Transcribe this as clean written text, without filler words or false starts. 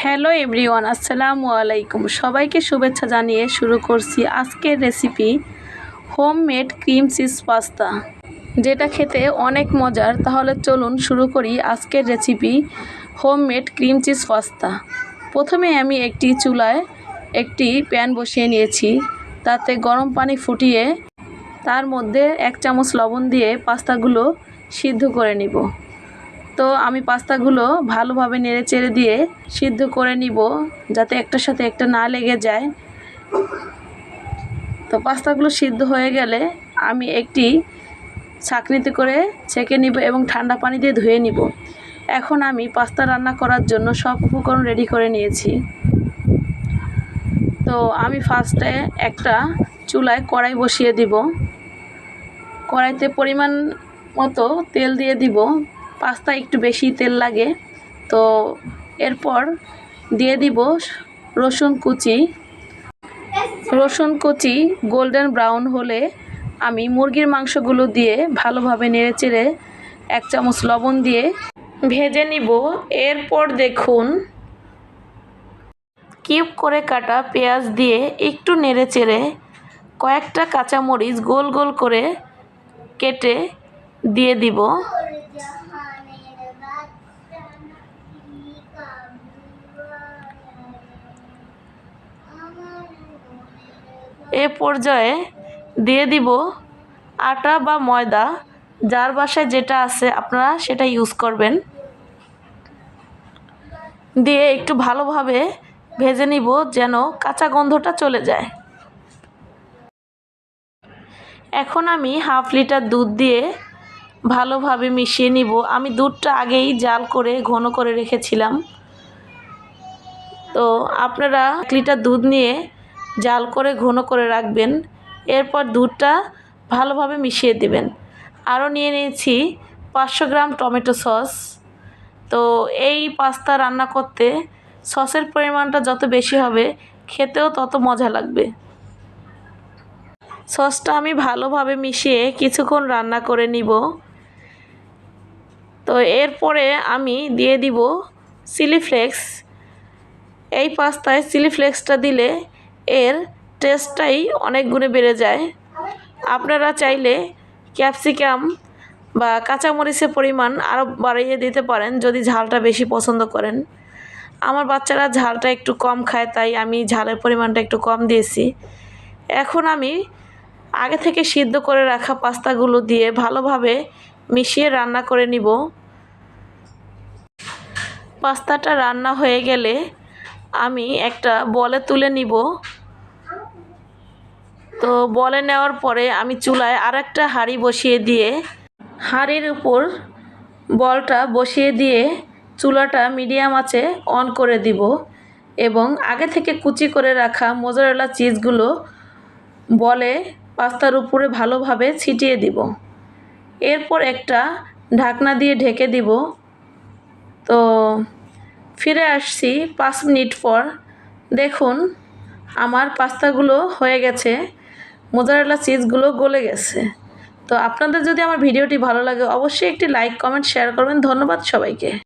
Hello everyone, আসসালামু আলাইকুম। সবাইকে শুভেচ্ছা জানিয়ে শুরু করছি আজকের recipe homemade cream cheese pasta, যেটা খেতে অনেক মজার। তাহলে চলুন শুরু করি আজকের recipe homemade cream cheese pasta. প্রথমে আমি একটি চুলায় একটি প্যান বসিয়ে নিয়েছি, তাতে গরম পানি ফুটিয়ে তার মধ্যে 1 চামচ লবণ দিয়ে পাস্তাগুলো সিদ্ধ করে নিব। তো আমি পাস্তাগুলো ভালোভাবে নেড়েচেড়ে দিয়ে সিদ্ধ করে নিব, যাতে একটার সাথে একটা না লেগে যায়। তো পাস্তাগুলো সিদ্ধ হয়ে গেলে আমি একটি ছাঁকনিতে করে ছেঁকে নিব এবং ঠান্ডা পানি দিয়ে ধুয়ে নিব। এখন আমি পাস্তা রান্না করার জন্য সব উপকরণ রেডি করে নিয়েছি। তো আমি ফার্স্টে একটা চুলায় কড়াই বসিয়ে দিব। কড়াইতে পরিমাণ মতো তেল দিয়ে দিব। পাস্তা একটু বেশি তেল লাগে। তো এরপর দিয়ে দিব রসুন কুচি গোল্ডেন ব্রাউন হলে আমি মুরগির মাংসগুলো দিয়ে ভালোভাবে নেড়েচেড়ে 1 চামচ লবণ দিয়ে ভেজে নিব। এরপর দেখুন কিউব করে কাটা পেঁয়াজ দিয়ে একটু নেড়েচেড়ে কয়েকটা কাঁচামরিচ গোল গোল করে কেটে দিয়ে দিব। এ পর্যায়ে দিয়ে দিব আটা বা ময়দা, যার বাসায় যেটা আছে আপনারা সেটা ইউজ করবেন। দিয়ে একটু ভালোভাবে ভেজে নিব যেন কাঁচা গন্ধটা চলে যায়। এখন আমি হাফ লিটার দুধ দিয়ে ভালোভাবে মিশিয়ে নিব। আমি দুধটা আগেই জাল করে ঘন করে রেখেছিলাম। তো আপনারা 1 লিটার দুধ নিয়ে জাল করে ঘন করে রাখবেন। এরপর দুধটা ভালোভাবে মিশিয়ে দিবেন। আরও নিয়ে নিয়েছি 500 গ্রাম টমেটো সস। তো এই পাস্তা রান্না করতে সসের পরিমাণটা যত বেশি হবে খেতেও তত মজা লাগবে। সসটা আমি ভালোভাবে মিশিয়ে কিছুক্ষণ রান্না করে নিব। তো এরপরে আমি দিয়ে দিব চিলি ফ্লেক্স। এই পাস্তায় চিলি ফ্লেক্সটা দিলে এর টেস্টটাই অনেক গুণে বেড়ে যায়। আপনারা চাইলে ক্যাপসিকাম বা কাঁচামরিচের পরিমাণ আরও বাড়িয়ে দিতে পারেন যদি ঝালটা বেশি পছন্দ করেন। আমার বাচ্চারা ঝালটা একটু কম খায়, তাই আমি ঝালের পরিমাণটা একটু কম দিয়েছি। এখন আমি আগে থেকে সিদ্ধ করে রাখা পাস্তাগুলো দিয়ে ভালোভাবে মিশিয়ে রান্না করে নিব। পাস্তাটা রান্না হয়ে গেলে আমি একটা বলে তুলে নিব। তো বলে নেওয়ার পরে আমি চুলায় আরেকটা হাঁড়ি বসিয়ে দিয়ে হাঁড়ির উপর বলটা বসিয়ে দিয়ে চুলাটা মিডিয়াম আঁচে অন করে দিব এবং আগে থেকে কুচি করে রাখা মোজারেলা চিজগুলো বলে পাস্তার উপরে ভালোভাবে ছিটিয়ে দিব। এরপর একটা ঢাকনা দিয়ে ঢেকে দিব। তো ফিরে আসছি 5 মিনিট পর। দেখুন আমার পাস্তাগুলো হয়ে গেছে, মোজারেলা চিজগুলো গলে গেছে। তো আপনাদের যদি আমার ভিডিওটি ভালো লাগে অবশ্যই একটি লাইক, কমেন্ট, শেয়ার করবেন। ধন্যবাদ সবাইকে।